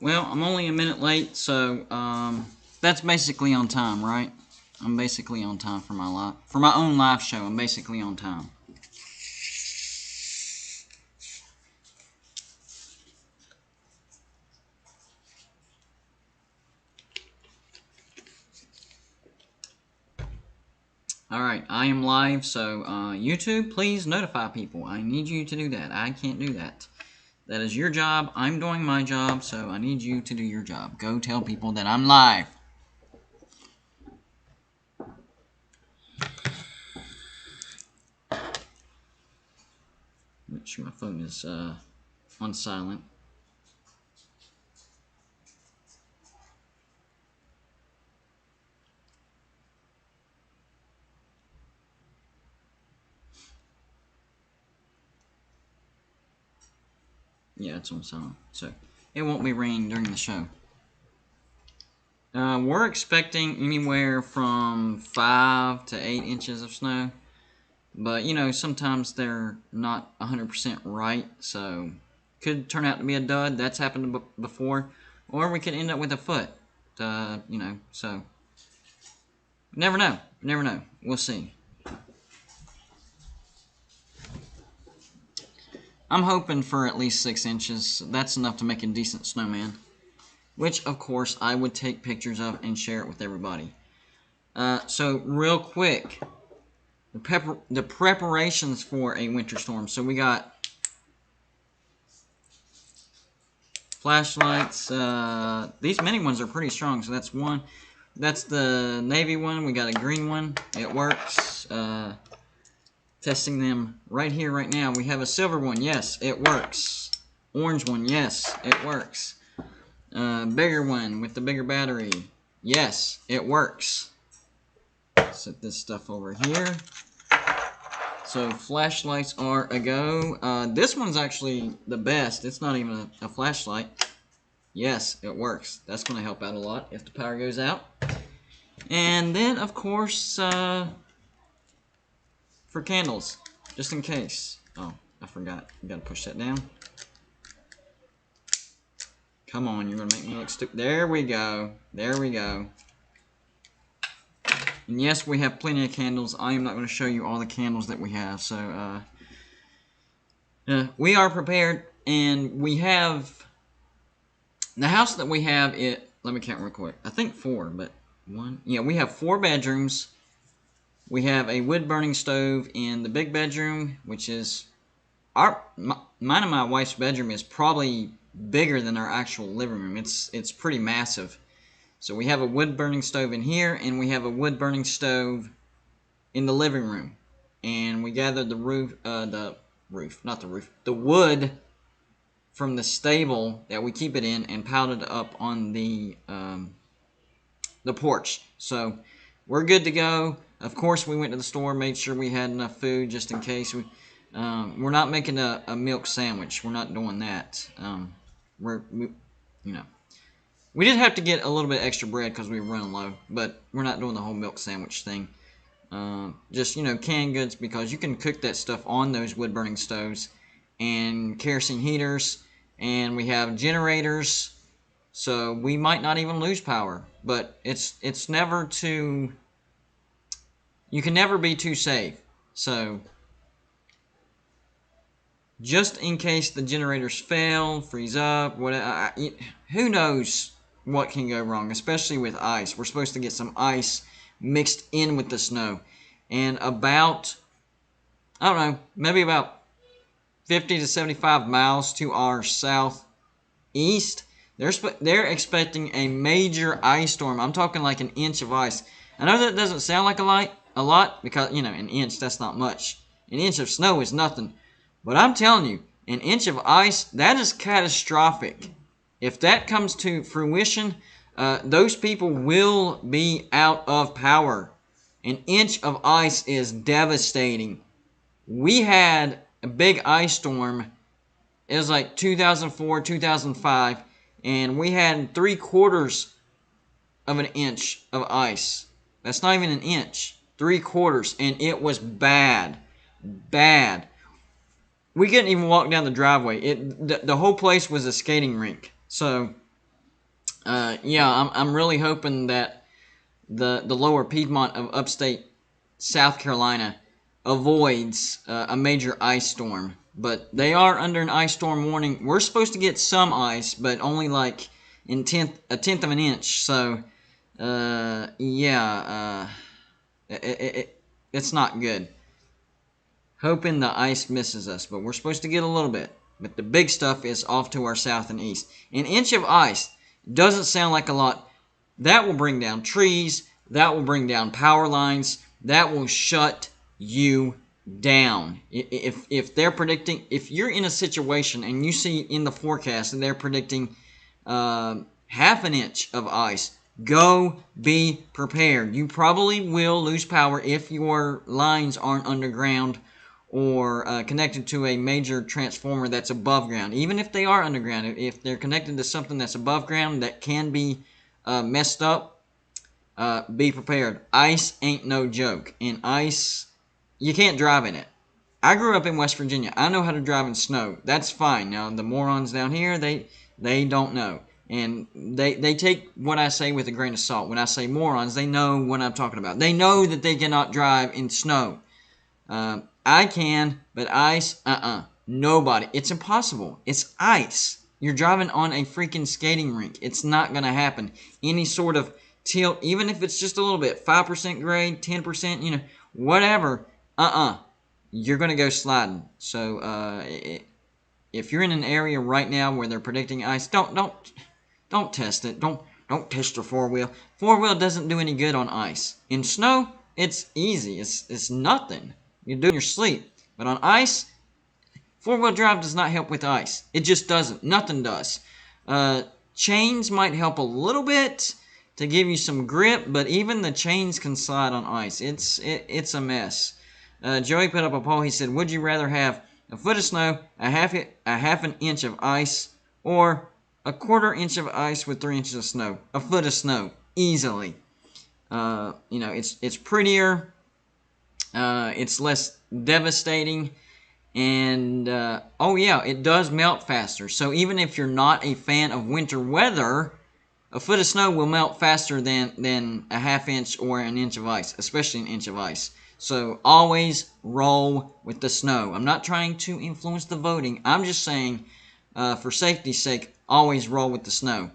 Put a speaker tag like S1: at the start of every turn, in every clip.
S1: Well, I'm only a minute late, so that's basically on time, right? I'm basically on time for my own live show. I'm basically on time. Alright, I am live, so YouTube, please notify people. I need you to do that. I can't do that. That is your job. I'm doing my job, so I need you to do your job. Go tell people that I'm live. Make sure my phone is on silent. Yeah, it's on silent, so it won't be raining during the show. We're expecting anywhere from 5 to 8 inches of snow, but you know, sometimes they're not 100% right, so could turn out to be a dud. That's happened before, or we could end up with a foot. You know, so never know. Never know. We'll see. I'm hoping for at least 6 inches. That's enough to make a decent snowman, which of course I would take pictures of and share it with everybody. So real quick, the preparations for a winter storm. So we got flashlights. These mini ones are pretty strong, so that's one. That's the navy one. We got a green one. It works. Testing them right here, right now. We have a silver one. Yes, it works. Orange one. Yes, it works. Bigger one with the bigger battery. Yes, it works. Set this stuff over here. So flashlights are a go. This one's actually the best. It's not even a flashlight. Yes, it works. That's going to help out a lot if the power goes out. And then, of course, for candles, just in case. Oh, I forgot. You got to push that down. Come on, you're going to make me look stupid. There we go. There we go. And yes, we have plenty of candles. I am not going to show you all the candles that we have. So, we are prepared, and we have the house that we have. Let me count real quick. I think 4, but 1. Yeah, we have 4 bedrooms. We have a wood-burning stove in the big bedroom, which is mine and my wife's bedroom is probably bigger than our actual living room. It's pretty massive. So we have a wood-burning stove in here, and we have a wood-burning stove in the living room. And we gathered the wood from the stable that we keep it in and piled it up on the porch. So we're good to go. Of course, we went to the store, made sure we had enough food just in case. We're not making a milk sandwich. We're not doing that. We did have to get a little bit extra bread because we were running low, but we're not doing the whole milk sandwich thing. Just, canned goods, because you can cook that stuff on those wood-burning stoves, and kerosene heaters, and we have generators, so we might not even lose power. But it's never too... You can never be too safe. So, just in case the generators fail, freeze up, whatever, who knows what can go wrong, especially with ice. We're supposed to get some ice mixed in with the snow. And about, I don't know, maybe about 50 to 75 miles to our southeast, they're expecting a major ice storm. I'm talking like an inch of ice. I know that doesn't sound like a lot, because, an inch, that's not much. An inch of snow is nothing. But I'm telling you, an inch of ice, that is catastrophic. If that comes to fruition, those people will be out of power. An inch of ice is devastating. We had a big ice storm. It was like 2004, 2005, and we had 3/4 of an inch of ice. That's not even an inch. 3/4, and it was bad. Bad. We couldn't even walk down the driveway. The whole place was a skating rink. So, Yeah, I'm really hoping that the lower Piedmont of upstate South Carolina avoids a major ice storm. But they are under an ice storm warning. We're supposed to get some ice, but only like in a tenth of an inch. So, yeah, it's not good. Hoping the ice misses us, but we're supposed to get a little bit. But the big stuff is off to our south and east. An inch of ice doesn't sound like a lot. That will bring down trees. That will bring down power lines. That will shut you down. If they're predicting, if you're in a situation and you see in the forecast and they're predicting half an inch of ice, go be prepared. You probably will lose power if your lines aren't underground or connected to a major transformer that's above ground. Even if they are underground, if they're connected to something that's above ground that can be messed up, be prepared. Ice ain't no joke. And ice, you can't drive in it. I grew up in West Virginia. I know how to drive in snow. That's fine. Now, the morons down here, they don't know. And they take what I say with a grain of salt. When I say morons, they know what I'm talking about. They know that they cannot drive in snow. I can, but ice, nobody. It's impossible. It's ice. You're driving on a freaking skating rink. It's not going to happen. Any sort of tilt, even if it's just a little bit, 5% grade, 10%, whatever, you're going to go sliding. So, if you're in an area right now where they're predicting ice, don't test it. Don't test your four-wheel. Four-wheel doesn't do any good on ice. In snow, it's easy. It's nothing. You do it in your sleep. But on ice, four-wheel drive does not help with ice. It just doesn't. Nothing does. Chains might help a little bit to give you some grip, but even the chains can slide on ice. It's a mess. Joey put up a poll. He said, would you rather have a foot of snow, a half an inch of ice, or a quarter inch of ice with 3 inches of snow? A foot of snow. Easily. It's prettier. It's less devastating, and oh yeah, it does melt faster. So even if you're not a fan of winter weather, a foot of snow will melt faster than a half inch or an inch of ice, especially an inch of ice. So always roll with the snow. I'm not trying to influence the voting. I'm just saying, for safety's sake, always roll with the snow.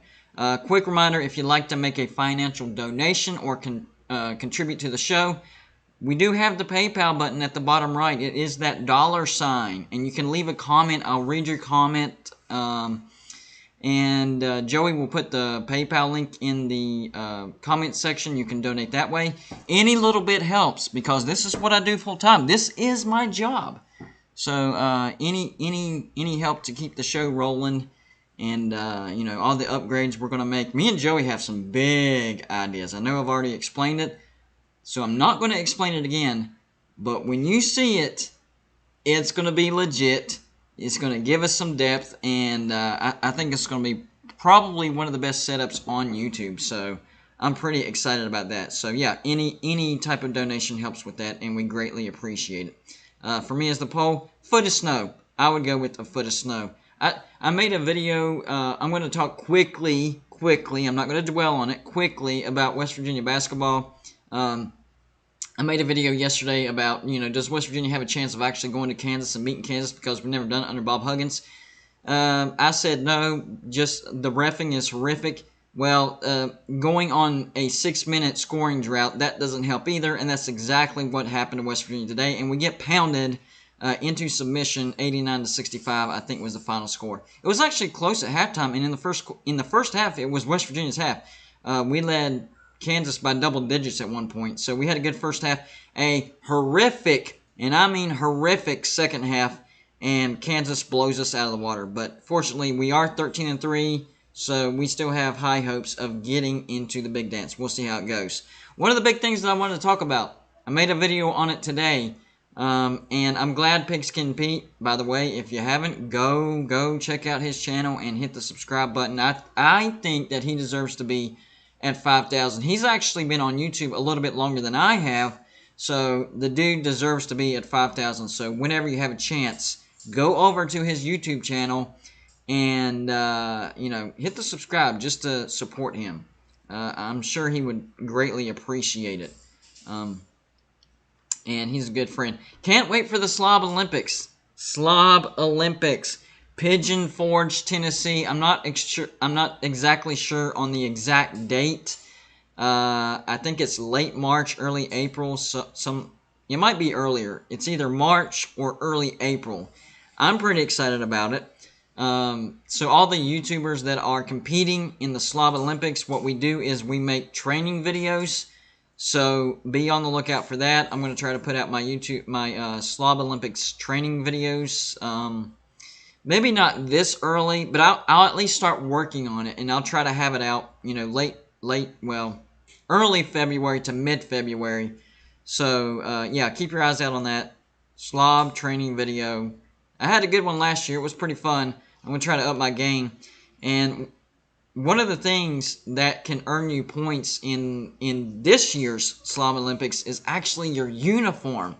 S1: Quick reminder, if you'd like to make a financial donation or contribute to the show, we do have the PayPal button at the bottom right. It is that $sign, and you can leave a comment. I'll read your comment, and Joey will put the PayPal link in the comment section. You can donate that way. Any little bit helps, because this is what I do full time. This is my job. So any help to keep the show rolling, and all the upgrades we're gonna make. Me and Joey have some big ideas. I know I've already explained it, so I'm not going to explain it again, but when you see it, it's going to be legit. It's going to give us some depth, and I think it's going to be probably one of the best setups on YouTube. So I'm pretty excited about that. So yeah, any type of donation helps with that, and we greatly appreciate it. For me as the poll, foot of snow. I would go with a foot of snow. I made a video. I'm going to talk quickly. I'm not going to dwell on it. Quickly about West Virginia basketball. I made a video yesterday about, does West Virginia have a chance of actually going to Kansas and beating Kansas, because we've never done it under Bob Huggins? I said no, just the reffing is horrific. Well, going on a 6-minute scoring drought, that doesn't help either, and that's exactly what happened to West Virginia today, and we get pounded into submission, 89-65, I think was the final score. It was actually close at halftime, and in the first half, it was West Virginia's half. We led Kansas by double digits at one point. So we had a good first half, a horrific, and I mean horrific, second half, and Kansas blows us out of the water. But fortunately, we are 13-3, so we still have high hopes of getting into the big dance. We'll see how it goes. One of the big things that I wanted to talk about, I made a video on it today, and I'm glad Pigskin Pete, by the way, if you haven't, go check out his channel and hit the subscribe button. I think that he deserves to be at 5,000. He's actually been on YouTube a little bit longer than I have, so the dude deserves to be at 5,000. So whenever you have a chance, go over to his YouTube channel and hit the subscribe just to support him. I'm sure he would greatly appreciate it. And he's a good friend. Can't wait for the Slob Olympics. Slob Olympics, Pigeon Forge, Tennessee. I'm not exactly sure on the exact date. I think it's late March, early April. It might be earlier. It's either March or early April. I'm pretty excited about it. So all the YouTubers that are competing in the Slob Olympics, what we do is we make training videos. So be on the lookout for that. I'm going to try to put out my Slob Olympics training videos. Maybe not this early, but I'll at least start working on it, and I'll try to have it out, early February to mid-February. So, yeah, keep your eyes out on that Slob training video. I had a good one last year. It was pretty fun. I'm going to try to up my game. And one of the things that can earn you points in this year's Slob Olympics is actually your uniform.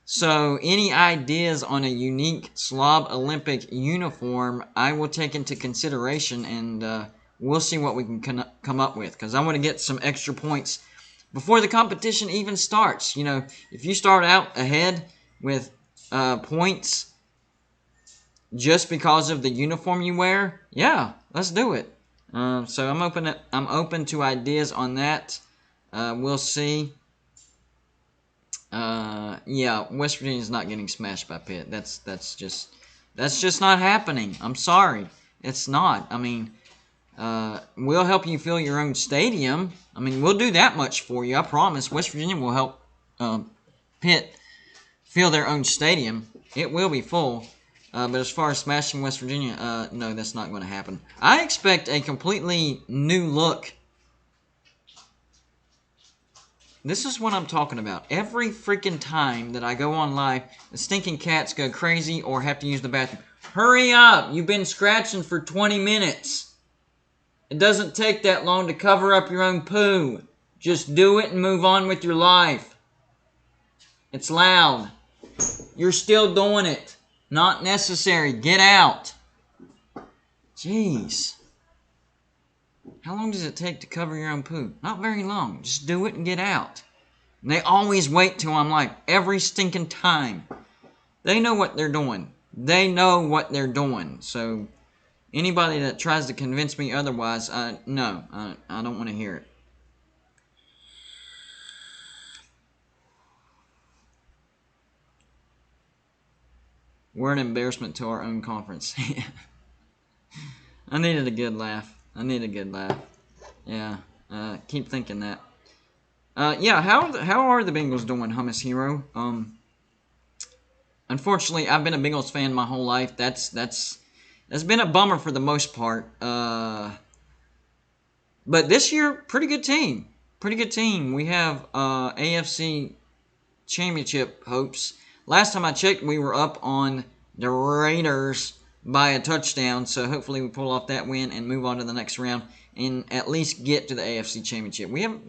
S1: So any ideas on a unique Slob Olympic uniform, I will take into consideration, and we'll see what we can come up with, because I want to get some extra points before the competition even starts. If you start out ahead with points just because of the uniform you wear, yeah, let's do it. So I'm open to ideas on that. We'll see. Yeah, West Virginia's not getting smashed by Pitt. That's just not happening. I'm sorry, it's not. I mean, we'll help you fill your own stadium. I mean, we'll do that much for you. I promise. West Virginia will help Pitt fill their own stadium. It will be full. But as far as smashing West Virginia, no, that's not going to happen. I expect a completely new look. This is what I'm talking about. Every freaking time that I go on live, the stinking cats go crazy or have to use the bathroom. Hurry up! You've been scratching for 20 minutes. It doesn't take that long to cover up your own poo. Just do it and move on with your life. It's loud. You're still doing it. Not necessary. Get out. Jeez. How long does it take to cover your own poo? Not very long. Just do it and get out. And they always wait till I'm like, every stinking time. They know what they're doing. They know what they're doing. So, anybody that tries to convince me otherwise, no, I don't want to hear it. We're an embarrassment to our own conference. I needed a good laugh. Yeah, keep thinking that. Yeah, how are the Bengals doing, Hummus Hero? Unfortunately, I've been a Bengals fan my whole life. That's been a bummer for the most part. But this year, pretty good team. We have AFC Championship hopes. Last time I checked, we were up on the Raiders by a touchdown, so hopefully we pull off that win and move on to the next round and at least get to the AFC Championship. We have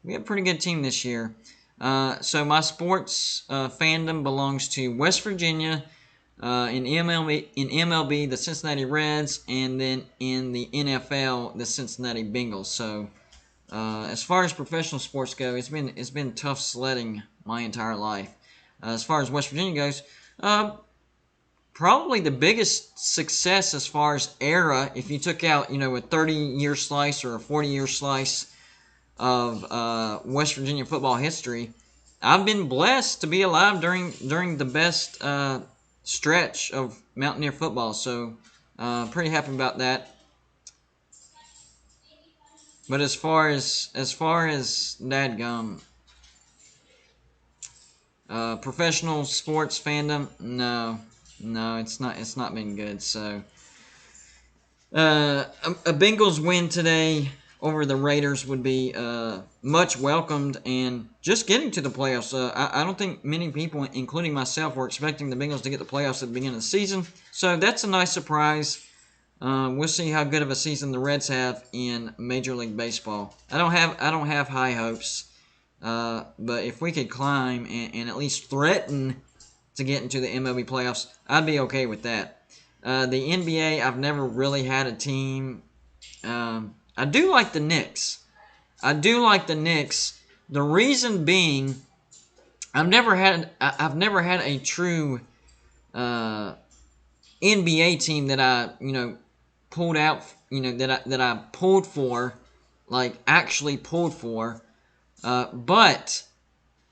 S1: a pretty good team this year. So my sports fandom belongs to West Virginia, in MLB, the Cincinnati Reds, and then in the NFL, the Cincinnati Bengals. So as far as professional sports go, it's been tough sledding my entire life. As far as West Virginia goes, probably the biggest success as far as era, if you took out, a 30-year slice or a 40-year slice of West Virginia football history, I've been blessed to be alive during the best stretch of Mountaineer football. So, pretty happy about that. But as far as dadgum, professional sports fandom, no, it's not been good. So, a Bengals win today over the Raiders would be much welcomed, and just getting to the playoffs. I don't think many people, including myself, were expecting the Bengals to get the playoffs at the beginning of the season. So that's a nice surprise. We'll see how good of a season the Reds have in Major League Baseball. I don't have high hopes. But if we could climb and at least threaten to get into the MLB playoffs, I'd be okay with that. The NBA, I've never really had a team. I do like the Knicks. I do like the Knicks. The reason being, I've never had a true NBA team that I pulled out. That I pulled for, like actually pulled for. But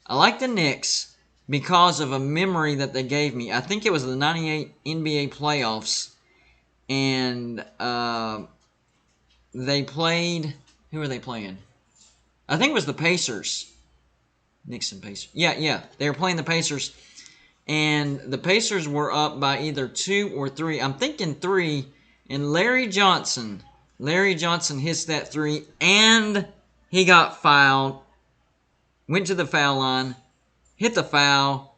S1: I like the Knicks because of a memory that they gave me. I think it was the '98 NBA playoffs, and they played. Who were they playing? I think it was the Pacers. Knicks and Pacers. Yeah. They were playing the Pacers. And the Pacers were up by either 2 or 3. I'm thinking 3. And Larry Johnson hits that 3. And he got fouled. Went to the foul line. Hit the foul.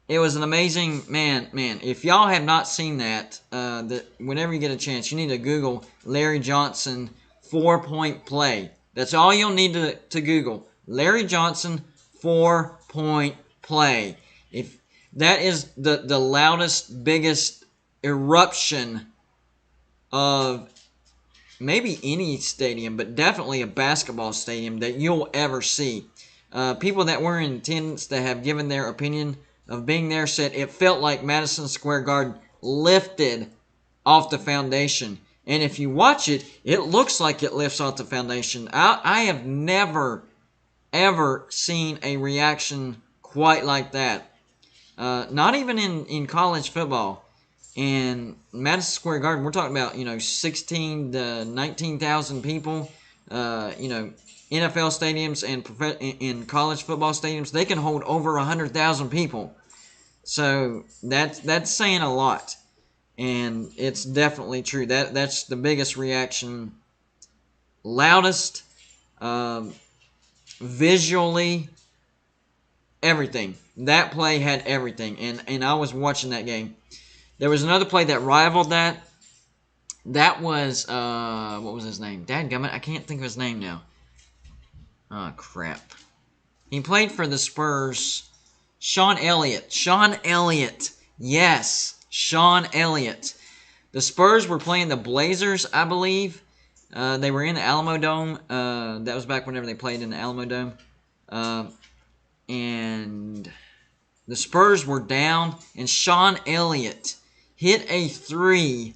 S1: It was an amazing, man. If y'all have not seen that, whenever you get a chance, you need to Google Larry Johnson 4-point play. That's all you'll need to Google. Larry Johnson 4-point play. If that is the loudest, biggest eruption of maybe any stadium, but definitely a basketball stadium that you'll ever see. People that were in attendance that have given their opinion of being there said it felt like Madison Square Garden lifted off the foundation. And if you watch it, it looks like it lifts off the foundation. I have never, ever seen a reaction quite like that. Not even in college football. In Madison Square Garden, we're talking about, 16 to 19,000 people. NFL stadiums and in college football stadiums, they can hold over 100,000 people. So that's saying a lot. And it's definitely true. That's the biggest reaction. Loudest, visually, everything. That play had everything. And I was watching that game. There was another play that rivaled that. That was, what was his name? Dadgummit, I can't think of his name now. Oh, crap. He played for the Spurs. Sean Elliott. Yes, Sean Elliott. The Spurs were playing the Blazers, I believe. They were in the Alamo Dome. That was back whenever they played in the Alamo Dome. And the Spurs were down, and Sean Elliott hit a 3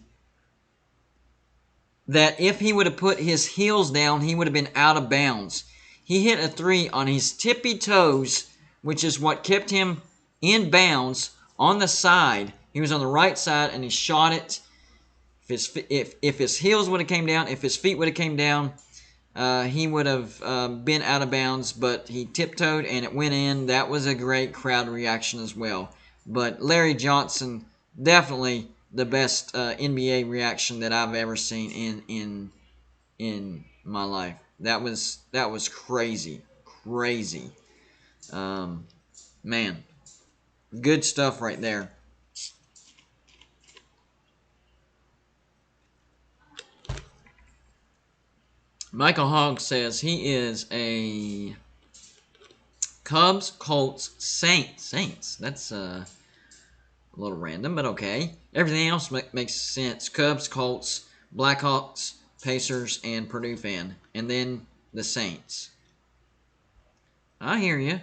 S1: that if he would have put his heels down, he would have been out of bounds. He hit a 3 on his tippy toes, which is what kept him in bounds on the side. He was on the right side, and he shot it. If his heels would have came down, if his feet would have came down, he would have been out of bounds, but he tiptoed, and it went in. That was a great crowd reaction as well. But Larry Johnson, definitely the best NBA reaction that I've ever seen in my life. That was crazy. Man, good stuff right there. Michael Hogg says he is a Cubs, Colts, Saints. That's a little random, but okay. Everything else makes sense. Cubs, Colts, Blackhawks, Pacers, and Purdue fan. And then the Saints. I hear you.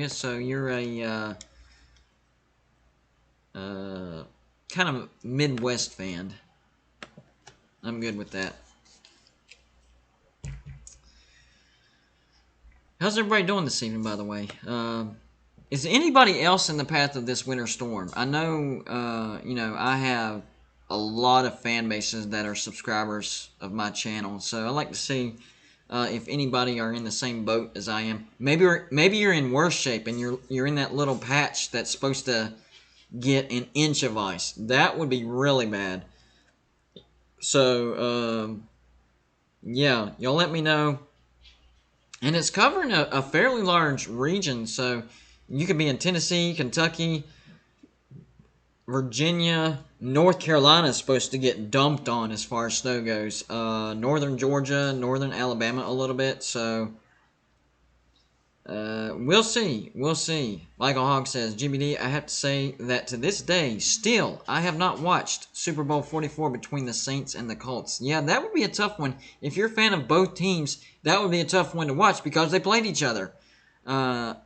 S1: So you're a kind of Midwest fan. I'm good with that. How's everybody doing this evening, by the way? Is anybody else in the path of this winter storm? I know, I have a lot of fan bases that are subscribers of my channel, so I like to see if anybody are in the same boat as I am. Maybe you're in worse shape and you're in that little patch that's supposed to get an inch of ice. That would be really bad. So, yeah, y'all let me know. And it's covering a fairly large region, so you could be in Tennessee, Kentucky, Virginia, North Carolina is supposed to get dumped on as far as snow goes. Northern Georgia, northern Alabama a little bit, so We'll see. We'll see. Michael Hogg says, GBD, I have to say that to this day, still, I have not watched Super Bowl 44 between the Saints and the Colts. Yeah, that would be a tough one. If you're a fan of both teams, that would be a tough one to watch because they played each other. That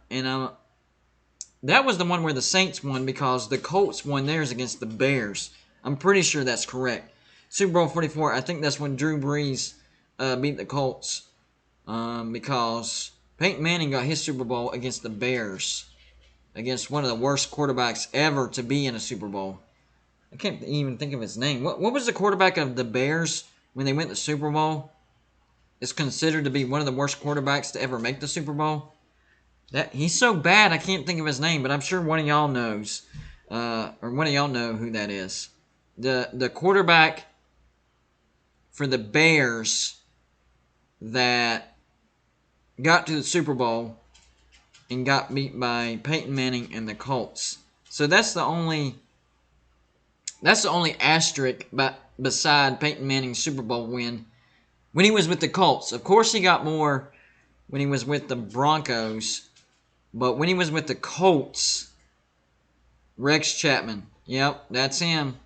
S1: was the one where the Saints won because the Colts won theirs against the Bears. I'm pretty sure that's correct. Super Bowl 44, I think that's when Drew Brees beat the Colts because Peyton Manning got his Super Bowl against the Bears, against one of the worst quarterbacks ever to be in a Super Bowl. I can't even think of his name. What was the quarterback of the Bears when they went to the Super Bowl? Is considered to be one of the worst quarterbacks to ever make the Super Bowl. He's so bad I can't think of his name, but I'm sure one of y'all knows, or one of y'all know who that is. The quarterback for the Bears that got to the Super Bowl and got beat by Peyton Manning and the Colts. So that's the only asterisk beside Peyton Manning's Super Bowl win when he was with the Colts. Of course, he got more when he was with the Broncos, but when he was with the Colts, Rex Chapman. Yep, that's him.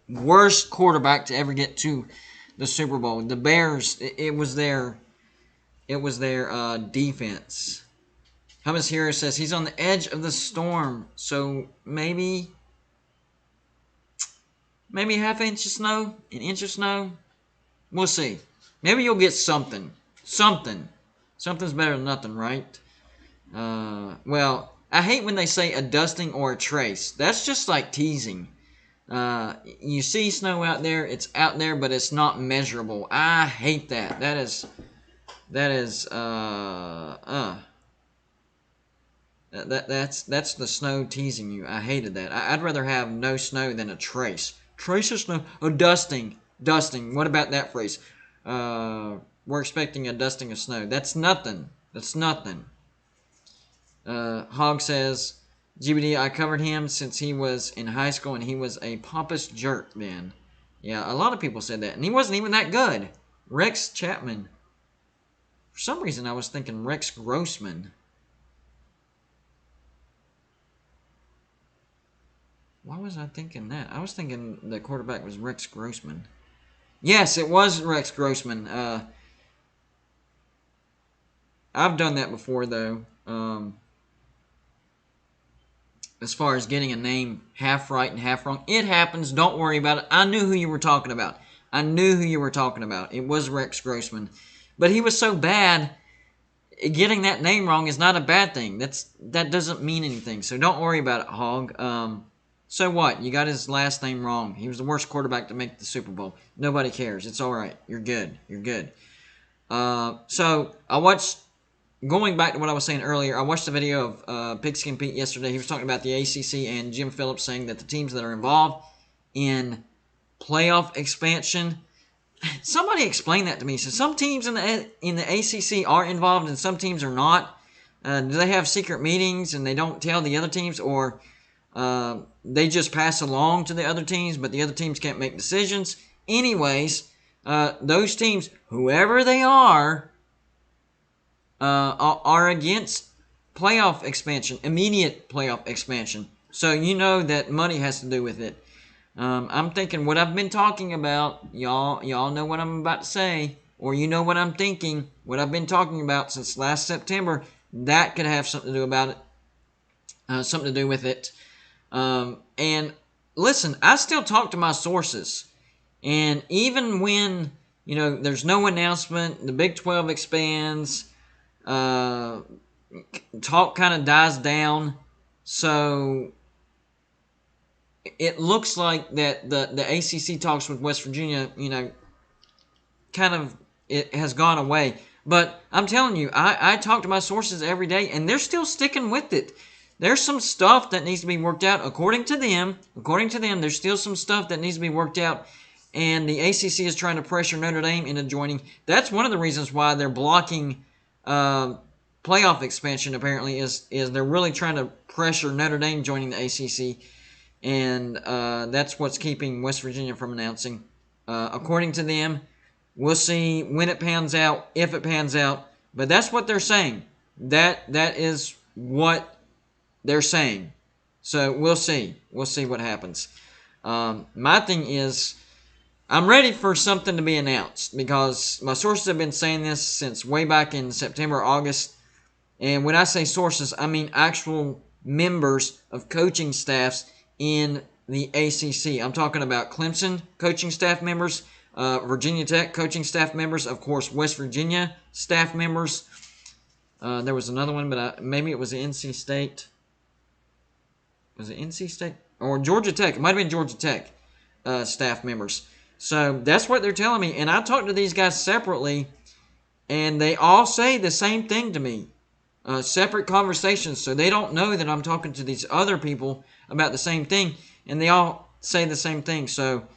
S1: Worst quarterback to ever get to the Super Bowl. The Bears, it was their defense. Hummus Hero says he's on the edge of the storm, so maybe half an inch of snow, an inch of snow. We'll see. Maybe you'll get something. Something's better than nothing, right? Well, I hate when they say a dusting or a trace. That's just like teasing. You see snow out there, it's out there, but it's not measurable. I hate that. That's the snow teasing you. I hated that. I'd rather have no snow than a trace. Trace of snow. Oh, dusting. What about that phrase? We're expecting a dusting of snow. That's nothing. Hogg says, GBD, I covered him since he was in high school, and he was a pompous jerk then. Yeah, a lot of people said that, and he wasn't even that good. Rex Chapman. For some reason, I was thinking Rex Grossman. Why was I thinking that? I was thinking the quarterback was Rex Grossman. Yes, it was Rex Grossman. I've done that before, though. As far as getting a name half right and half wrong. It happens. Don't worry about it. I knew who you were talking about. It was Rex Grossman. But he was so bad, getting that name wrong is not a bad thing. That doesn't mean anything. So don't worry about it, Hogg. So what? You got his last name wrong. He was the worst quarterback to make the Super Bowl. Nobody cares. It's all right. You're good. So I watched, going back to what I was saying earlier, I watched the video of Pigskin Pete yesterday. He was talking about the ACC and Jim Phillips saying that the teams that are involved in playoff expansion. Somebody explain that to me. So some teams in the ACC are involved and some teams are not. Do they have secret meetings and they don't tell the other teams, or they just pass along to the other teams, but the other teams can't make decisions? Anyways, those teams, whoever they are against playoff expansion, immediate playoff expansion. So you know that money has to do with it. I'm thinking what I've been talking about, y'all know what I'm about to say, or you know what I'm thinking, what I've been talking about since last September. That could have something to do about it, something to do with it. And listen, I still talk to my sources, and even when there's no announcement, the Big 12 expands, talk kind of dies down. So it looks like that the ACC talks with West Virginia, kind of it has gone away. But I'm telling you, I talk to my sources every day, and they're still sticking with it. There's some stuff that needs to be worked out. According to them, there's still some stuff that needs to be worked out. And the ACC is trying to pressure Notre Dame into joining. That's one of the reasons why they're blocking playoff expansion, apparently, is they're really trying to pressure Notre Dame joining the ACC. And that's what's keeping West Virginia from announcing. According to them, we'll see when it pans out, if it pans out. But that's what they're saying. That is what they're saying. So we'll see. We'll see what happens. My thing is, I'm ready for something to be announced because my sources have been saying this since way back in September, August. And when I say sources, I mean actual members of coaching staffs in the ACC. I'm talking about Clemson coaching staff members, Virginia Tech coaching staff members, of course, West Virginia staff members. There was another one, but maybe it was NC State. Was it NC State? Or Georgia Tech. It might have been Georgia Tech staff members. So that's what they're telling me. And I talked to these guys separately, and they all say the same thing to me. Separate conversations. So they don't know that I'm talking to these other people about the same thing. And they all say the same thing. So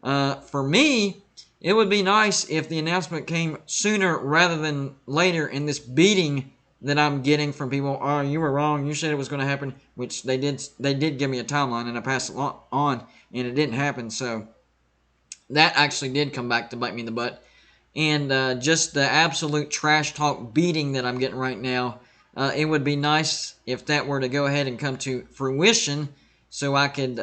S1: for me, it would be nice if the announcement came sooner rather than later, in this beating that I'm getting from people. Oh, you were wrong. You said it was going to happen, which they did. They did give me a timeline, and I passed it on, and it didn't happen. So that actually did come back to bite me in the butt. And just the absolute trash talk beating that I'm getting right now, it would be nice if that were to go ahead and come to fruition, so I could,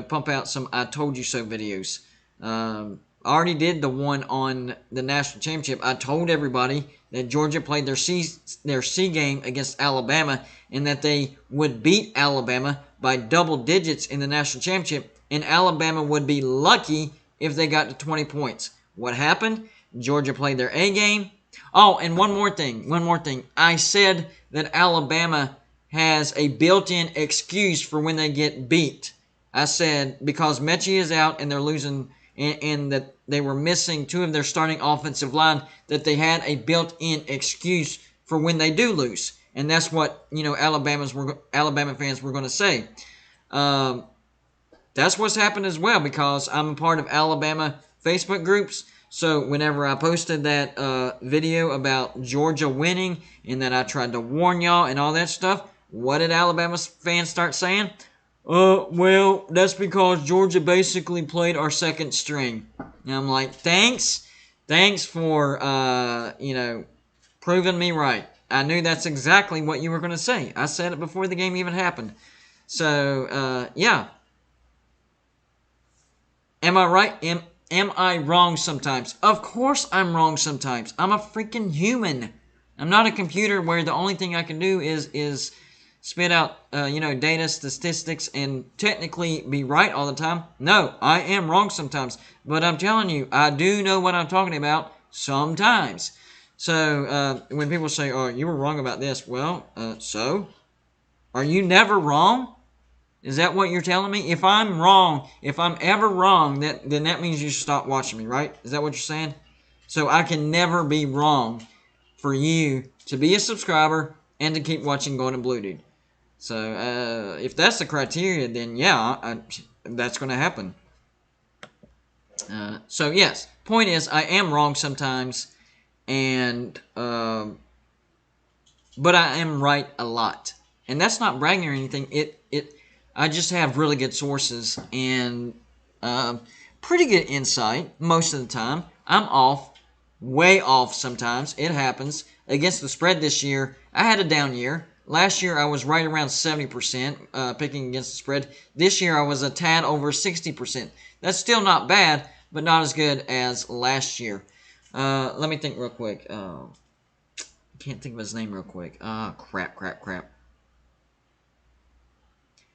S1: pump out some "I told you so" videos. I already did the one on the national championship. I told everybody that Georgia played their C game against Alabama, and that they would beat Alabama by double digits in the national championship, and Alabama would be lucky if they got to 20 points. What happened? Georgia played their A game. Oh, and one more thing. I said that Alabama has a built-in excuse for when they get beat. I said because Mechie is out and they're losing, and that they were missing two of their starting offensive line, that they had a built-in excuse for when they do lose. And that's what, Alabama fans were going to say. That's what's happened as well, because I'm a part of Alabama Facebook groups. So whenever I posted that video about Georgia winning, and that I tried to warn y'all and all that stuff, what did Alabama fans start saying? Well, that's because Georgia basically played our second string. And I'm like, thanks for, proving me right. I knew that's exactly what you were going to say. I said it before the game even happened. So, yeah. Am I right? Am I wrong sometimes? Of course I'm wrong sometimes. I'm a freaking human. I'm not a computer where the only thing I can do is spit out, data, statistics, and technically be right all the time. No, I am wrong sometimes. But I'm telling you, I do know what I'm talking about sometimes. So, when people say, oh, you were wrong about this, well, so? Are you never wrong? Is that what you're telling me? If I'm wrong, if I'm ever wrong, then that means you should stop watching me, right? Is that what you're saying? So I can never be wrong for you to be a subscriber and to keep watching Golden Blue Dude. So if that's the criteria, then yeah, that's going to happen. So yes, point is, I am wrong sometimes, and but I am right a lot, and that's not bragging or anything. I just have really good sources and pretty good insight most of the time. I'm off, way off sometimes. It happens. Against the spread this year, I had a down year. Last year, I was right around 70% picking against the spread. This year, I was a tad over 60%. That's still not bad, but not as good as last year. Let me think real quick. Can't think of his name real quick. Crap.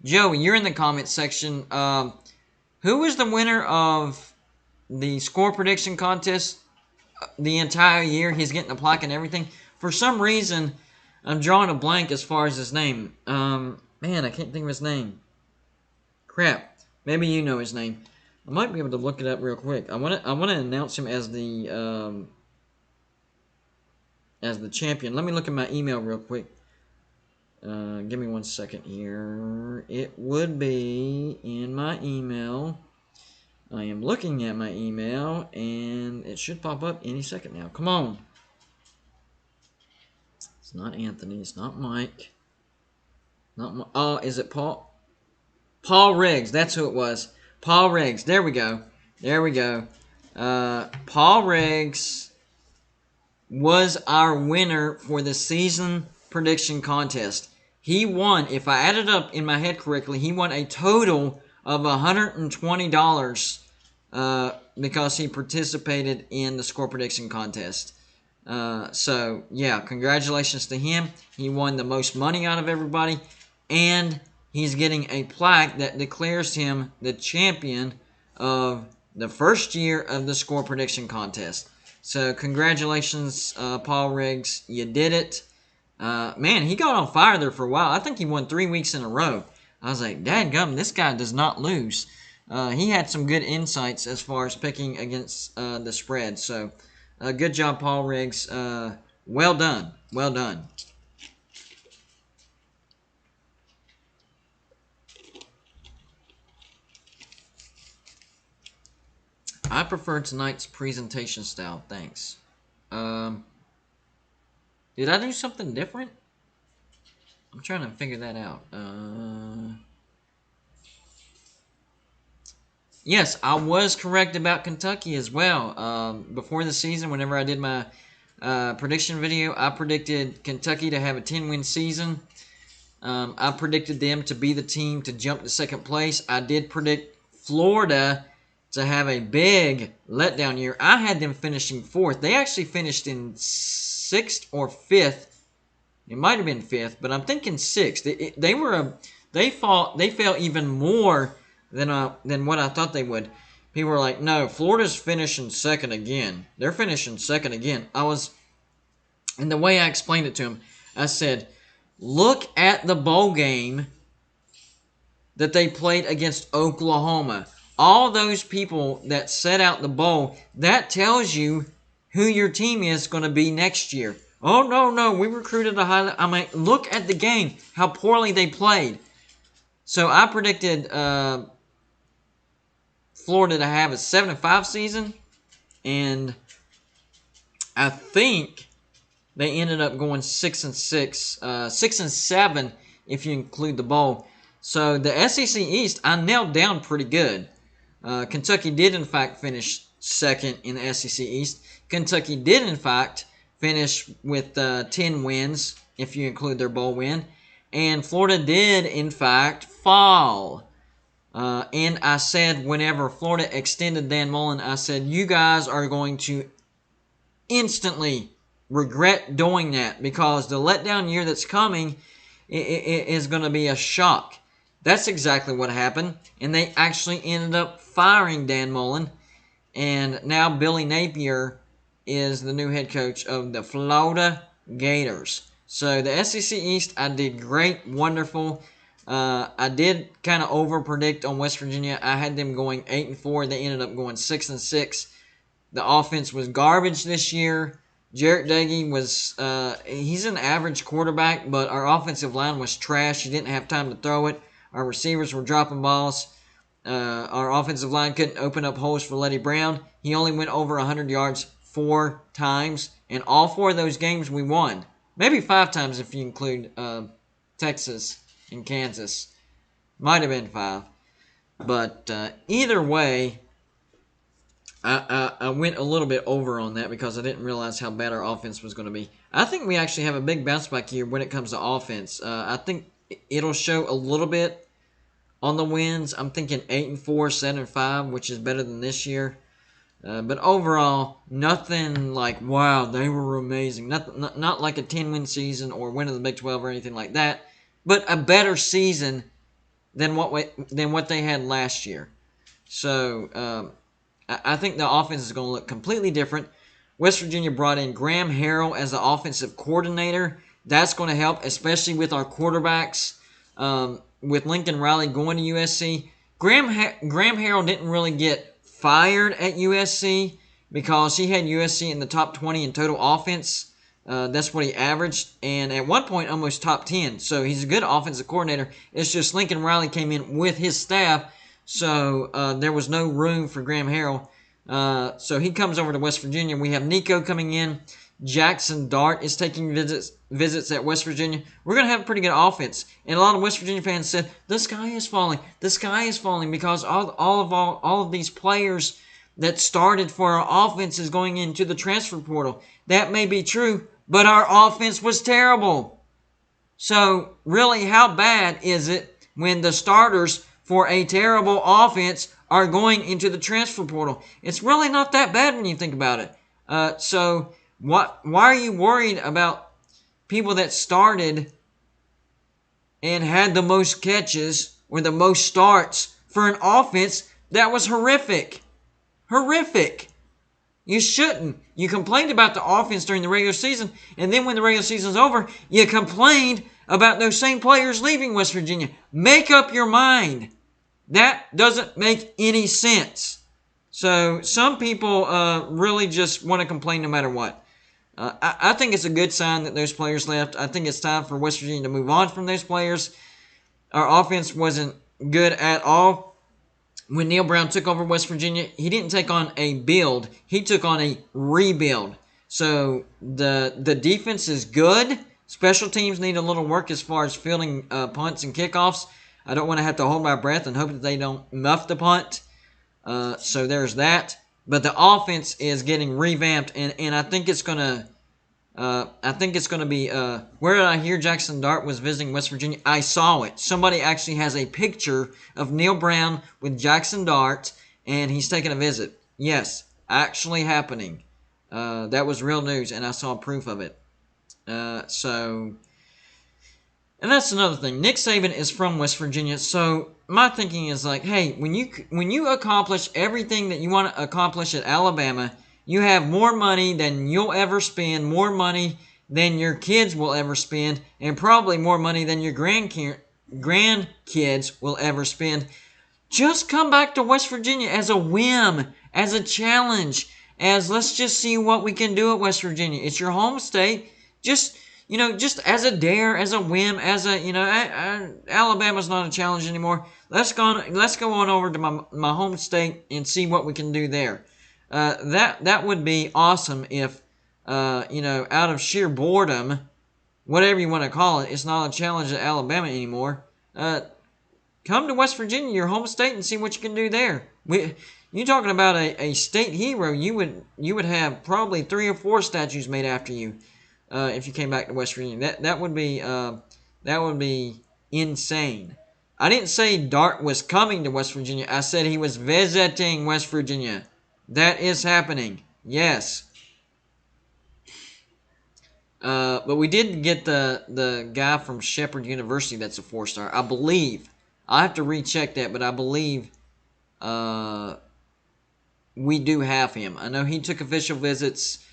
S1: Joey, you're in the comment section. Who was the winner of the score prediction contest the entire year? He's getting the plaque and everything. For some reason, I'm drawing a blank as far as his name. Man, I can't think of his name. Crap. Maybe you know his name. I might be able to look it up real quick. I want to announce him as the champion. Let me look at my email real quick. Give me 1 second here. It would be in my email. I am looking at my email, and it should pop up any second now. Come on. It's not Anthony. It's not Mike. Is it Paul? Paul Riggs. That's who it was. Paul Riggs. There we go. Paul Riggs was our winner for the season prediction contest. He won, if I added up in my head correctly, he won a total of $120 because he participated in the score prediction contest. So, yeah, congratulations to him. He won the most money out of everybody, and he's getting a plaque that declares him the champion of the first year of the score prediction contest. So, congratulations, Paul Riggs. You did it. Man, he got on fire there for a while. I think he won 3 weeks in a row. I was like, dadgum, this guy does not lose. He had some good insights as far as picking against the spread. So, good job, Paul Riggs. Well done. Well done. I prefer tonight's presentation style. Thanks. Did I do something different? I'm trying to figure that out. Yes, I was correct about Kentucky as well. Before the season, whenever I did my prediction video, I predicted Kentucky to have a 10-win season. I predicted them to be the team to jump to second place. I did predict Florida to have a big letdown year. I had them finishing 4th. They actually finished in 6th or 5th. It might have been 5th, but I'm thinking 6th. They fell even more than what I thought they would. People were like, "No, Florida's finishing 2nd again. They're finishing 2nd again." And the way I explained it to them, I said, "Look at the bowl game that they played against Oklahoma. All those people that set out the bowl, that tells you who your team is going to be next year." "Oh, no, we recruited a high..." I mean, look at the game, how poorly they played. So I predicted Florida to have a 7-5 season, and I think they ended up going 6-6, 6-7 if you include the bowl. So the SEC East, I nailed down pretty good. Kentucky did, in fact, finish 2nd in the SEC East. Kentucky did, in fact, finish with 10 wins, if you include their bowl win. And Florida did, in fact, fall. And I said, whenever Florida extended Dan Mullen, I said, you guys are going to instantly regret doing that, because the letdown year that's coming is going to be a shock. That's exactly what happened, and they actually ended up firing Dan Mullen, and now Billy Napier is the new head coach of the Florida Gators. So the SEC East, I did great, wonderful. I did kind of over-predict on West Virginia. I had them going 8-4. They ended up going 6-6. The offense was garbage this year. Jarrett Doege was, he's an average quarterback, but our offensive line was trash. He didn't have time to throw it. Our receivers were dropping balls. Our offensive line couldn't open up holes for Letty Brown. He only went over 100 yards 4 times, and all 4 of those games we won. Maybe 5 times if you include Texas and Kansas. Might have been 5. But either way, I went a little bit over on that because I didn't realize how bad our offense was going to be. I think we actually have a big bounce back here when it comes to offense. I think it'll show a little bit on the wins. I'm thinking 8-4, 7-5, which is better than this year. But overall, nothing like, wow, they were amazing. Not like a 10-win season or win of the Big 12 or anything like that. But a better season than what they had last year. So I think the offense is going to look completely different. West Virginia brought in Graham Harrell as the offensive coordinator. That's going to help, especially with our quarterbacks. With Lincoln Riley going to USC, Graham Harrell didn't really get fired at USC because he had USC in the top 20 in total offense. That's what he averaged, and at one point almost top 10. So he's a good offensive coordinator. It's just Lincoln Riley came in with his staff, so there was no room for Graham Harrell. So he comes over to West Virginia. We have Nico coming in. Jackson Dart is taking visits at West Virginia. We're going to have a pretty good offense. And a lot of West Virginia fans said, the sky is falling. The sky is falling because all of these players that started for our offense is going into the transfer portal. That may be true, but our offense was terrible. So, really, how bad is it when the starters for a terrible offense are going into the transfer portal? It's really not that bad when you think about it. So, why are you worried about people that started and had the most catches or the most starts for an offense that was horrific? Horrific. You shouldn't. You complained about the offense during the regular season, and then when the regular season's over, you complained about those same players leaving West Virginia. Make up your mind. That doesn't make any sense. So some people really just want to complain no matter what. I think it's a good sign that those players left. I think it's time for West Virginia to move on from those players. Our offense wasn't good at all. When Neil Brown took over West Virginia, he didn't take on a build. He took on a rebuild. So the defense is good. Special teams need a little work as far as fielding punts and kickoffs. I don't want to have to hold my breath and hope that they don't muff the punt. So there's that. But the offense is getting revamped, and I think it's gonna. Be. Where did I hear Jackson Dart was visiting West Virginia? I saw it. Somebody actually has a picture of Neil Brown with Jackson Dart, and he's taking a visit. Yes, actually happening. That was real news, and I saw proof of it. And that's another thing. Nick Saban is from West Virginia, so my thinking is like, hey, when you accomplish everything that you want to accomplish at Alabama, you have more money than you'll ever spend, more money than your kids will ever spend, and probably more money than your grandkids will ever spend. Just come back to West Virginia as a whim, as a challenge, as let's just see what we can do at West Virginia. It's your home state. Just as a dare, as a whim, as a, Alabama's not a challenge anymore. Let's go on over to my home state and see what we can do there. That would be awesome if, out of sheer boredom, whatever you want to call it, it's not a challenge at Alabama anymore. Come to West Virginia, your home state, and see what you can do there. You talking about a state hero? You would have probably 3 or 4 statues made after you. If you came back to West Virginia, that would be insane. I didn't say Dart was coming to West Virginia. I said he was visiting West Virginia. That is happening. Yes. But we did get the guy from Shepherd University that's a 4-star. I believe. I have to recheck that, but I believe we do have him. I know he took official visits.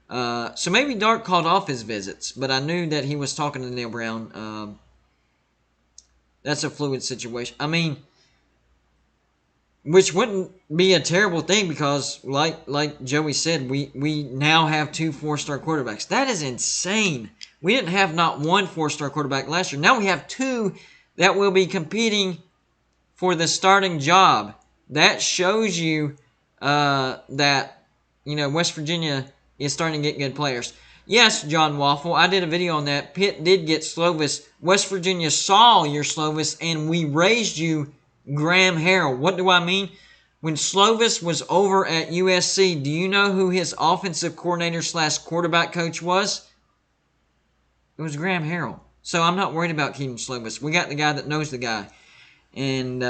S1: So maybe Dart called off his visits, but I knew that he was talking to Neil Brown. That's a fluid situation. I mean, which wouldn't be a terrible thing because, like Joey said, we now have 2 4-star quarterbacks. That is insane. We didn't have not one 4-star quarterback last year. Now we have 2 that will be competing for the starting job. That shows you that West Virginia is starting to get good players. Yes, John Waffle, I did a video on that. Pitt did get Slovis. West Virginia saw your Slovis, and we raised you Graham Harrell. What do I mean? When Slovis was over at USC, do you know who his offensive coordinator / quarterback coach was? It was Graham Harrell. So I'm not worried about Keaton Slovis. We got the guy that knows the guy. And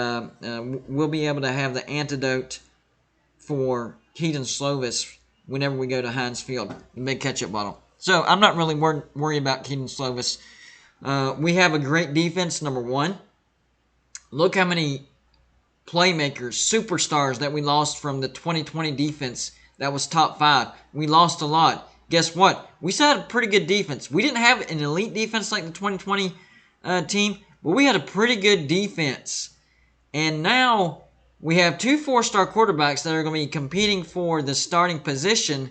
S1: we'll be able to have the antidote for Keaton Slovis whenever we go to Heinz Field, the big ketchup bottle. So I'm not really worried about Keaton Slovis. We have a great defense, number one. Look how many playmakers, superstars that we lost from the 2020 defense that was top 5. We lost a lot. Guess what? We still had a pretty good defense. We didn't have an elite defense like the 2020 team, but we had a pretty good defense. And now we have 2 4-star quarterbacks that are going to be competing for the starting position.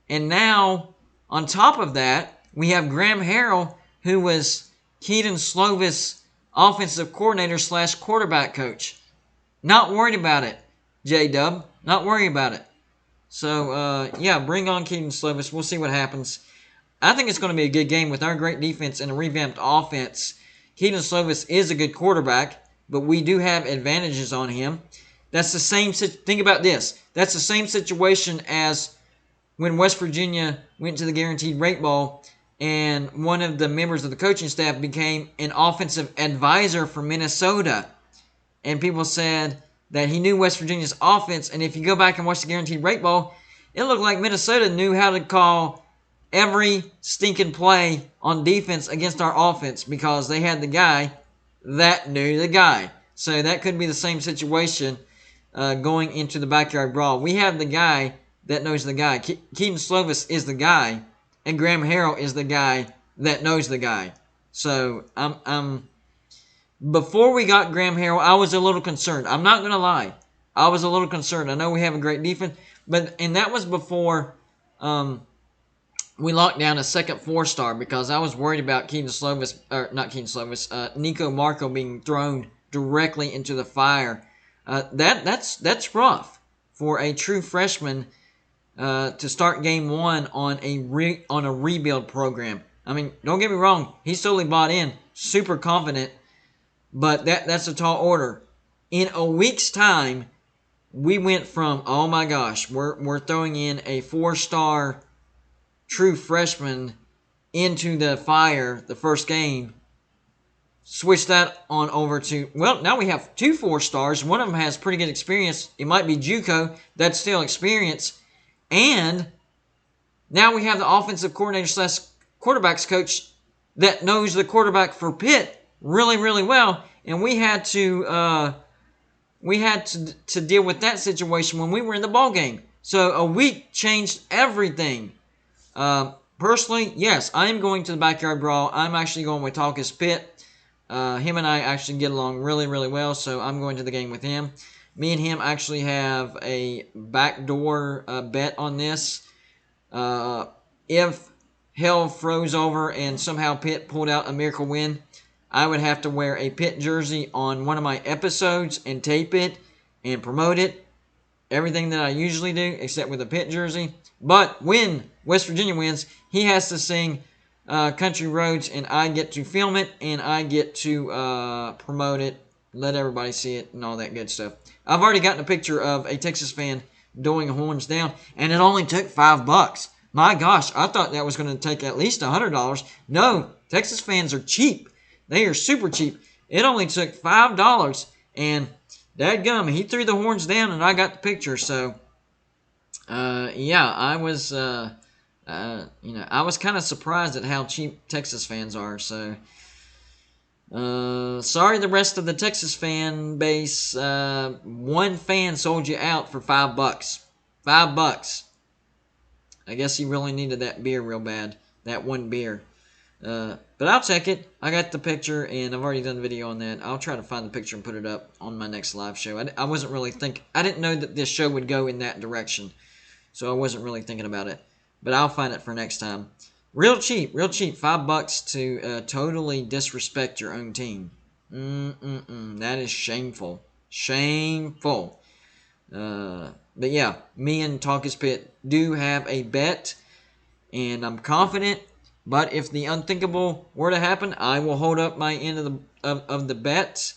S1: And now, on top of that, we have Graham Harrell, who was Keaton Slovis' offensive coordinator / quarterback coach. Not worried about it, J-Dub. Not worried about it. So, bring on Keaton Slovis. We'll see what happens. I think it's going to be a good game with our great defense and a revamped offense. Keaton Slovis is a good quarterback, but we do have advantages on him. That's the same. Think about this. That's the same situation as when West Virginia went to the Guaranteed Rate Bowl and one of the members of the coaching staff became an offensive advisor for Minnesota. And people said that he knew West Virginia's offense, and if you go back and watch the Guaranteed Rate Bowl, it looked like Minnesota knew how to call every stinking play on defense against our offense because they had the guy that knew the guy. So that could be the same situation going into the Backyard Brawl. We have the guy that knows the guy. Keaton Slovis is the guy, and Graham Harrell is the guy that knows the guy. So before we got Graham Harrell, I was a little concerned. I'm not going to lie. I was a little concerned. I know we have a great defense, and that was before we locked down a second 4-star because I was worried about Nico Marco being thrown directly into the fire. That's rough for a true freshman to start game 1 on a rebuild program. I mean, don't get me wrong, he's totally bought in, super confident, but that's a tall order. In a week's time, we went from, oh my gosh, we're throwing in a 4-star true freshman into the fire the first game. Switch that on over to, well, now we have 2 4-stars. One of them has pretty good experience. It might be JUCO. That's still experience. And now we have the offensive coordinator / quarterbacks coach that knows the quarterback for Pitt really, really well. And we had to deal with that situation when we were in the ball game. So a week changed everything. Personally, yes, I am going to the Backyard Brawl. I'm actually going with Talkus Pitt. Him and I actually get along really, really well, so I'm going to the game with him. Me and him actually have a backdoor bet on this. If hell froze over and somehow Pitt pulled out a miracle win, I would have to wear a Pitt jersey on one of my episodes and tape it and promote it. Everything that I usually do, except with a Pitt jersey. But when West Virginia wins, he has to sing Country Roads, and I get to film it, and I get to promote it, let everybody see it, and all that good stuff. I've already gotten a picture of a Texas fan doing horns down, and it only took $5. My gosh, I thought that was going to take at least $100. No, Texas fans are cheap. They are super cheap. It only took $5, and dadgum, he threw the horns down, and I got the picture. So, yeah, I was, I was kind of surprised at how cheap Texas fans are. So, sorry, the rest of the Texas fan base. One fan sold you out for $5. $5. I guess he really needed that beer real bad. That one beer. But I'll check it. I got the picture, and I've already done a video on that. I'll try to find the picture and put it up on my next live show. I wasn't really I didn't know that this show would go in that direction, so I wasn't really thinking about it. But I'll find it for next time. Real cheap, $5 to totally disrespect your own team. That is shameful. Shameful. But yeah, me and Talkus Pitt do have a bet, and I'm confident. But if the unthinkable were to happen, I will hold up my end of the bet.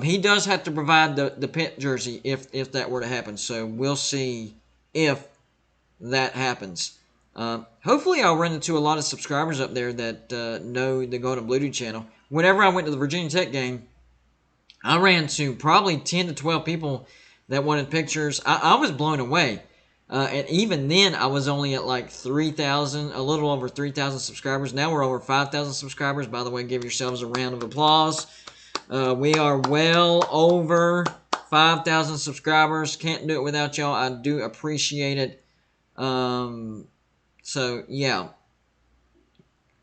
S1: He does have to provide the Pitt jersey if that were to happen. So we'll see if that happens. Hopefully I'll run into a lot of subscribers up there that know the Golden Blue Dude channel. Whenever I went to the Virginia Tech game, I ran to probably 10 to 12 people that wanted pictures. I was blown away. And even then, I was only at like 3,000, a little over 3,000 subscribers. Now we're over 5,000 subscribers. By the way, give yourselves a round of applause. We are well over 5,000 subscribers. Can't do it without y'all. I do appreciate it. So, yeah.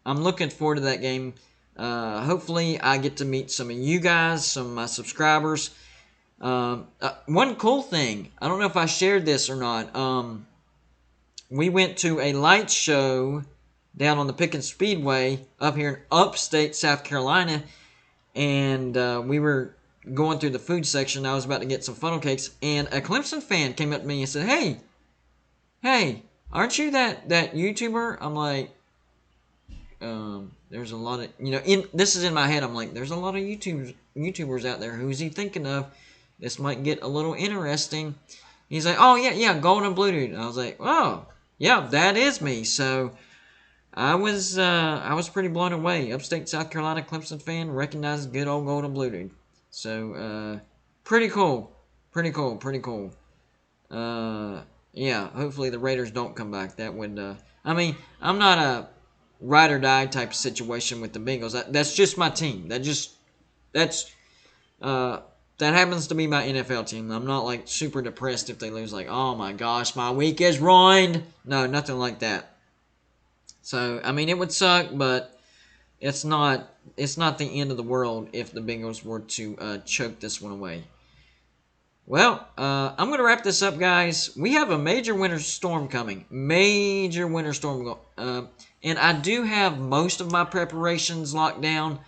S1: I'm looking forward to that game. Hopefully, I get to meet some of you guys, some of my subscribers. One cool thing, I don't know if I shared this or not, we went to a light show down on the Pickens Speedway up here in upstate South Carolina, and we were going through the food section. I was about to get some funnel cakes, and a Clemson fan came up to me and said, hey, aren't you that YouTuber? I'm like, there's a lot of, this is in my head, I'm like, there's a lot of YouTubers out there. Who's he thinking of? This might get a little interesting. He's like, oh, yeah, Golden Blue Dude. And I was like, oh, yeah, that is me. So, I was pretty blown away. Upstate South Carolina Clemson fan recognized good old gold and blue, dude. So pretty cool, pretty cool, pretty cool. Yeah. Hopefully the Raiders don't come back. That would. I mean, I'm not a ride or die type of situation with the Bengals. That's just my team. That's uh that happens to be my NFL team. I'm not like super depressed if they lose. Like, oh my gosh, my week is ruined. No, nothing like that. So I mean, it would suck, but it's not the end of the world if the Bengals were to choke this one away. Well, I'm going to wrap this up, guys. We have a major winter storm coming. Major winter storm. And I do have most of my preparations locked down.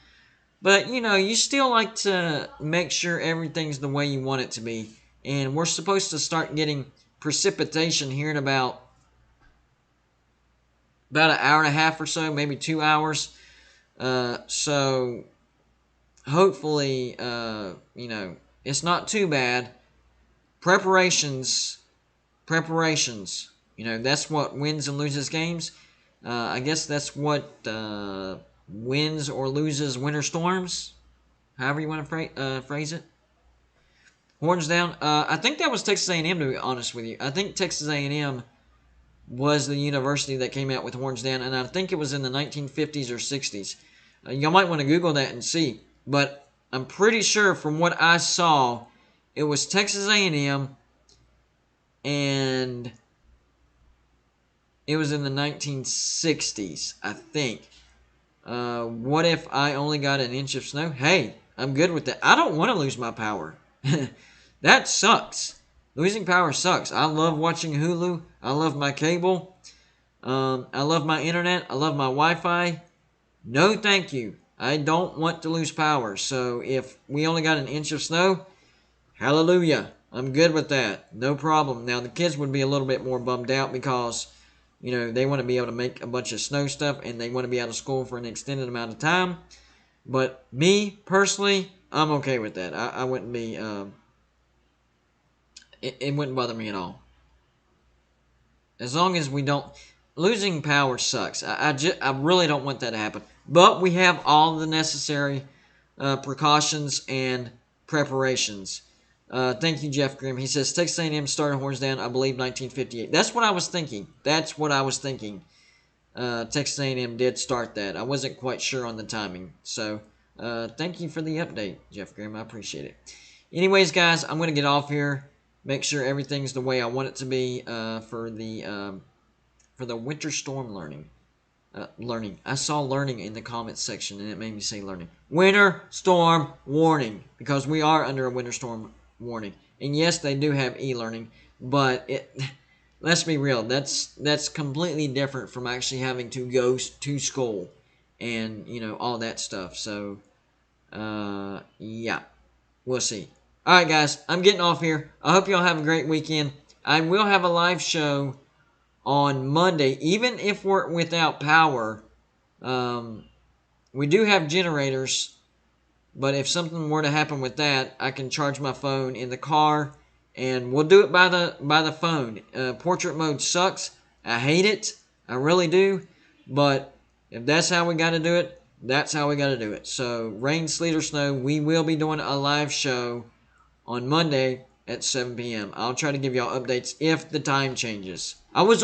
S1: But, you still like to make sure everything's the way you want it to be. And we're supposed to start getting precipitation here in about an hour and a half or so, maybe 2 hours. So, hopefully, it's not too bad. Preparations. That's what wins and loses games. I guess that's what wins or loses winter storms. However you want to phrase it. Horns down. I think that was Texas A&M, to be honest with you. I think Texas A&M was the university that came out with horns down, and I think it was in the 1950s or 60s. You might want to Google that and see. But I'm pretty sure from what I saw, it was Texas A&M, and it was in the 1960s, I think. What if I only got an inch of snow? Hey, I'm good with that. I don't want to lose my power. That sucks. Losing power sucks. I love watching Hulu. I love my cable. I love my internet. I love my Wi-Fi. No, thank you. I don't want to lose power. So if we only got an inch of snow, hallelujah. I'm good with that. No problem. Now, the kids would be a little bit more bummed out because, they want to be able to make a bunch of snow stuff and they want to be out of school for an extended amount of time. But me, personally, I'm okay with that. I wouldn't be, it wouldn't bother me at all. As long as we don't, losing power sucks. I really don't want that to happen. But we have all the necessary precautions and preparations. Thank you, Jeff Grimm. He says, Texas A&M started horns down, I believe, 1958. That's what I was thinking. Texas A&M did start that. I wasn't quite sure on the timing. So, thank you for the update, Jeff Grimm. I appreciate it. Anyways, guys, I'm going to get off here. Make sure everything's the way I want it to be for the winter storm learning. Learning. I saw learning in the comments section, and it made me say learning. Winter storm warning, because we are under a winter storm warning. And yes, they do have e-learning, but let's be real. That's completely different from actually having to go to school and all that stuff. So yeah, we'll see. All right, guys, I'm getting off here. I hope y'all have a great weekend. I will have a live show on Monday, even if we're without power. We do have generators, but if something were to happen with that, I can charge my phone in the car, and we'll do it by the phone. Portrait mode sucks. I hate it. I really do. But if that's how we got to do it, that's how we got to do it. So, rain, sleet, or snow, we will be doing a live show on Monday at 7 p.m. I'll try to give y'all updates if the time changes. I was